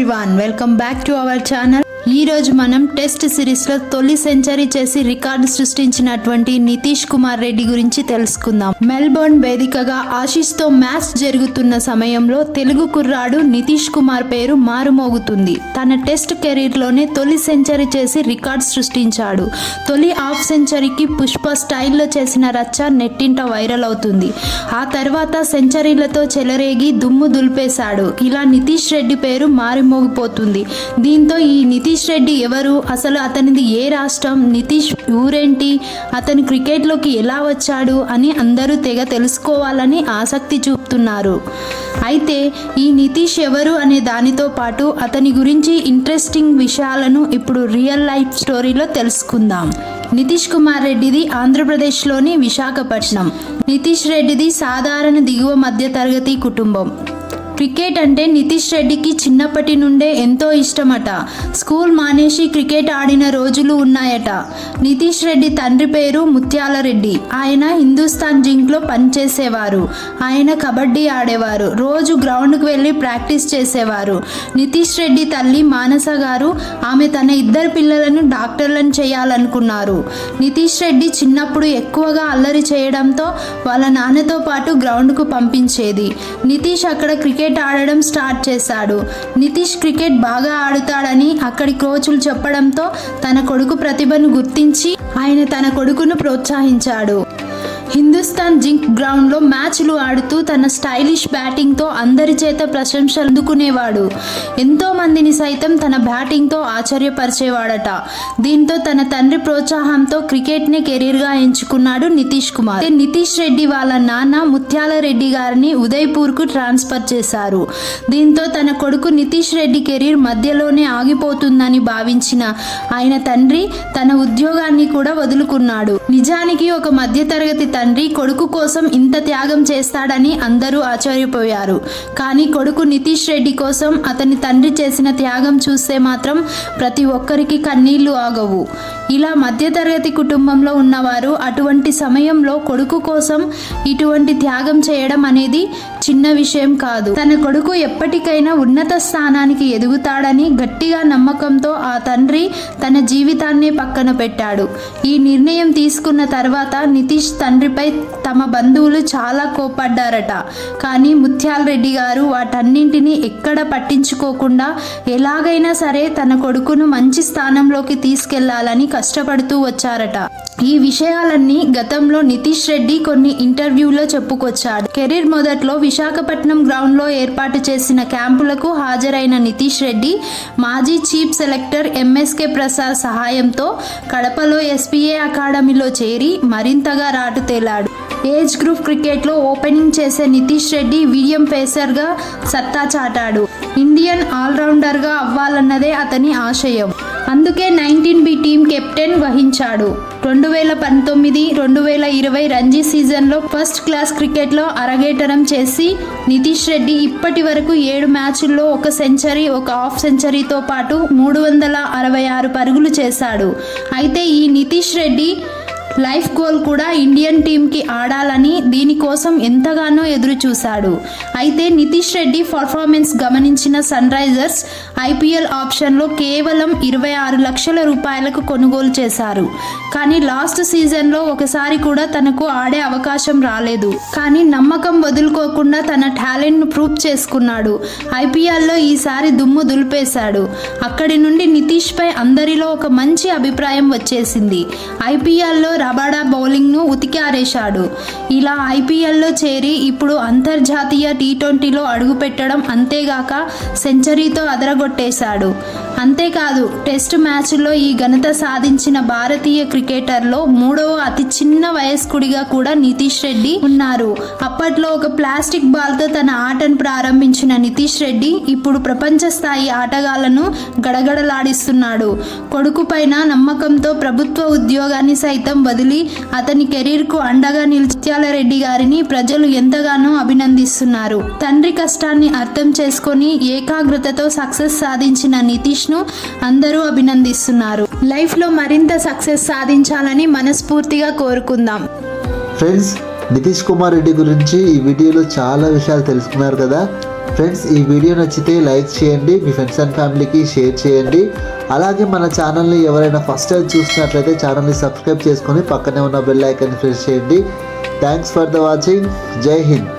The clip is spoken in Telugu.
Everyone, welcome back to our channel. ఈ రోజు మనం టెస్ట్ సిరీస్లో తొలి సెంచరీ చేసి రికార్డు సృష్టించినటువంటి నితీష్ కుమార్ రెడ్డి గురించి తెలుసుకుందాం. మెల్బోర్న్ వేదికగా ఆశీస్తో మ్యాచ్ జరుగుతున్న సమయంలో తెలుగు కుర్రాడు నితీష్ కుమార్ పేరు మారుమోగుతుంది. తన టెస్ట్ కెరీర్లోనే తొలి సెంచరీ చేసి రికార్డు సృష్టించాడు. తొలి హాఫ్ సెంచరీకి పుష్ప స్టైల్లో చేసిన రచ్చ నెట్టింట వైరల్ అవుతుంది. ఆ తర్వాత సెంచరీలతో చెలరేగి దుమ్ము దులిపేశాడు. ఇలా నితీష్ రెడ్డి పేరు మారుమోగిపోతుంది. దీంతో ఈ నితీష్ రెడ్డి ఎవరు, అసలు అతనిది ఏ రాష్ట్రం, నితీష్ ఊరేంటి, అతను క్రికెట్లోకి ఎలా వచ్చాడు అని అందరూ తెగ తెలుసుకోవాలని ఆసక్తి చూపుతున్నారు. అయితే ఈ నితీష్ ఎవరు అనే దానితో పాటు అతని గురించి ఇంట్రెస్టింగ్ విషయాలను ఇప్పుడు రియల్ లైఫ్ స్టోరీలో తెలుసుకుందాం. నితీష్ కుమార్ రెడ్డిది ఆంధ్రప్రదేశ్లోని విశాఖపట్నం. నితీష్ రెడ్డిది సాధారణ దిగువ మధ్య తరగతి కుటుంబం. క్రికెట్ అంటే నితీష్ రెడ్డికి చిన్నప్పటి నుండే ఎంతో ఇష్టమట. స్కూల్ మానేసి క్రికెట్ ఆడిన రోజులు ఉన్నాయట. నితీష్ రెడ్డి తండ్రి పేరు ముత్యాల రెడ్డి. ఆయన హిందుస్థాన్ జింక్లో పనిచేసేవారు. ఆయన కబడ్డీ ఆడేవారు. రోజు గ్రౌండ్కి వెళ్ళి ప్రాక్టీస్ చేసేవారు. నితీష్ రెడ్డి తల్లి మానస గారు, ఆమె తన ఇద్దరు పిల్లలను డాక్టర్లను చేయాలనుకున్నారు. నితీష్ రెడ్డి చిన్నప్పుడు ఎక్కువగా అల్లరి చేయడంతో వాళ్ళ నాన్నతో పాటు గ్రౌండ్కు పంపించేది. నితీష్ అక్కడ క్రికెట్ ఆడడం స్టార్ట్ చేశాడు. నితీష్ క్రికెట్ బాగా ఆడుతాడని అక్కడి కోచ్లు చెప్పడంతో తన కొడుకు ప్రతిభను గుర్తించి ఆయన తన కొడుకును ప్రోత్సహించాడు. హిందుస్థాన్ జింక్ గ్రౌండ్లో మ్యాచ్లు ఆడుతూ తన స్టైలిష్ బ్యాటింగ్తో అందరి చేత ప్రశంసలు అందుకునేవాడు. ఎంతో మందిని సైతం తన బ్యాటింగ్తో ఆశ్చర్యపరిచేవాడట. దీంతో తన తండ్రి ప్రోత్సాహంతో క్రికెట్నే కెరీర్గా ఎంచుకున్నాడు నితీష్ కుమార్. నితీష్ రెడ్డి వాళ్ళ నాన్న ముత్యాల రెడ్డి గారిని ఉదయ్పూర్కు ట్రాన్స్ఫర్ చేశారు. దీంతో తన కొడుకు నితీష్ రెడ్డి కెరీర్ మధ్యలోనే ఆగిపోతుందని భావించిన ఆయన తండ్రి తన ఉద్యోగాన్ని కూడా వదులుకున్నాడు. నిజానికి ఒక మధ్యతరగతి తండ్రి కొడుకు కోసం ఇంత త్యాగం చేస్తాడని అందరూ ఆశ్చర్యపోయారు. కానీ కొడుకు నితీష్ రెడ్డి కోసం అతని తండ్రి చేసిన త్యాగం చూస్తే మాత్రం ప్రతి ఒక్కరికి కన్నీళ్లు ఆగవు. ఇలా మధ్యతరగతి కుటుంబంలో ఉన్నవారు అటువంటి సమయంలో కొడుకు కోసం ఇటువంటి త్యాగం చేయడం అనేది చిన్న విషయం కాదు. తన కొడుకు ఎప్పటికైనా ఉన్నత స్థానానికి ఎదుగుతాడని గట్టిగా నమ్మకంతో ఆ తండ్రి తన జీవితాన్నే పక్కన పెట్టాడు. ఈ నిర్ణయం తీసుకున్న తర్వాత నితీష్ తండ్రిపై తమ బంధువులు చాలా కోపడ్డారట. కానీ ముత్యాల రెడ్డి గారు వాటన్నింటినీ ఎక్కడ పట్టించుకోకుండా ఎలాగైనా సరే తన కొడుకును మంచి స్థానంలోకి తీసుకెళ్లాలని కష్టపడుతూ వచ్చారట. ఈ విషయాలన్నీ గతంలో నితీష్ రెడ్డి కొన్ని ఇంటర్వ్యూలో చెప్పుకొచ్చాడు. కెరీర్ మొదట్లో విశాఖపట్నం గ్రౌండ్లో ఏర్పాటు చేసిన క్యాంపులకు హాజరైన నితీష్ రెడ్డి మాజీ చీఫ్ సెలెక్టర్ ఎంఎస్కే ప్రసాద్ సహాయంతో కడపలో ఎస్పీఏ అకాడమీలో చేరి మరింతగా రాటుతేలాడు. ఏజ్ గ్రూప్ క్రికెట్లో ఓపెనింగ్ చేసే నితీష్ రెడ్డి వీఎం పేసర్గా సత్తా చాటాడు. ఇండియన్ ఆల్రౌండర్గా అవ్వాలన్నదే అతని ఆశయం. అందుకే 19B టీం కెప్టెన్ వహించాడు. 2019-2020 రంజీ సీజన్లో ఫస్ట్ క్లాస్ క్రికెట్లో అరంగేట్రం చేసి నితీష్ రెడ్డి ఇప్పటి వరకు 7 మ్యాచ్ల్లో 1 సెంచరీ, 1 హాఫ్ సెంచరీతో పాటు 366 పరుగులు చేశాడు. అయితే ఈ నితీష్ రెడ్డి లైఫ్ గోల్ కూడా ఇండియన్ టీంకి ఆడాలని దీనికోసం ఎంతగానో ఎదురు చూశాడు. అయితే నితీష్ రెడ్డి పర్ఫార్మెన్స్ గమనించిన సన్ రైజర్స్ ఐపీఎల్ ఆప్షన్లో కేవలం 26 లక్షల రూపాయలకు కొనుగోలు చేశారు. కానీ లాస్ట్ సీజన్లో ఒకసారి కూడా తనకు ఆడే అవకాశం రాలేదు. కానీ నమ్మకం వదులుకోకుండా తన టాలెంట్ను ప్రూవ్ చేసుకున్నాడు. ఐపీఎల్లో ఈసారి దుమ్ము దులిపేశాడు. అక్కడి నుండి నితీష్పై అందరిలో ఒక మంచి అభిప్రాయం వచ్చేసింది. ఐపీఎల్లో రబాడా బౌలింగ్ను ఉతికి ఆరేశాడు. ఇలా ఐపీఎల్లో చేరి ఇప్పుడు అంతర్జాతీయ T20లో అడుగుపెట్టడం, అంతేగాక సెంచరీతో అదరగొట్టేశాడు. అంతేకాదు టెస్ట్ మ్యాచ్లో ఈ ఘనత సాధించిన భారతీయ క్రికెటర్లో 3వ అతి చిన్న వయస్కుడిగా కూడా నితీష్ రెడ్డి ఉన్నారు. అప్పట్లో ఒక ప్లాస్టిక్ బాల్తో తన ఆటను ప్రారంభించిన నితీష్ రెడ్డి ఇప్పుడు ప్రపంచ స్థాయి ఆటగాళ్లను గడగడలాడిస్తున్నాడు. కొడుకు పైన నమ్మకంతో ప్రభుత్వ ఉద్యోగాన్ని సైతం వదిలి అతని కెరీర్కు అండగా నిలిచాల రెడ్డి గారిని ప్రజలు ఎంతగానో అభినందిస్తున్నారు. తండ్రి కష్టాన్ని అర్థం చేసుకొని ఏకాగ్రతతో సక్సెస్ సాధించిన నితీష్ను అందరూ అభినందిస్తున్నారు. లైఫ్లో మరింత సక్సెస్ సాధించాలని మనస్ఫూర్తిగా కోరుకుందాం. ఫ్రెండ్స్, నితీష్ కుమార్ రెడ్డి గురించి ఈ వీడియోలో చాలా విషయాలు తెలుసుకున్నారు కదా. ఫ్రెండ్స్, ఈ వీడియో నచ్చితే లైక్ చేయండి, మీ ఫ్రెండ్స్ అండ్ ఫ్యామిలీకి షేర్ చేయండి. అలాగే మన ఛానల్ని ఎవరైనా ఫస్ట్ టైం చూసినట్లయితే ఛానల్ని సబ్స్క్రైబ్ చేసుకొని పక్కనే ఉన్న బెల్ ఐకాన్ని ప్రెస్ చేయండి. Thanks for the watching. జై హింద్.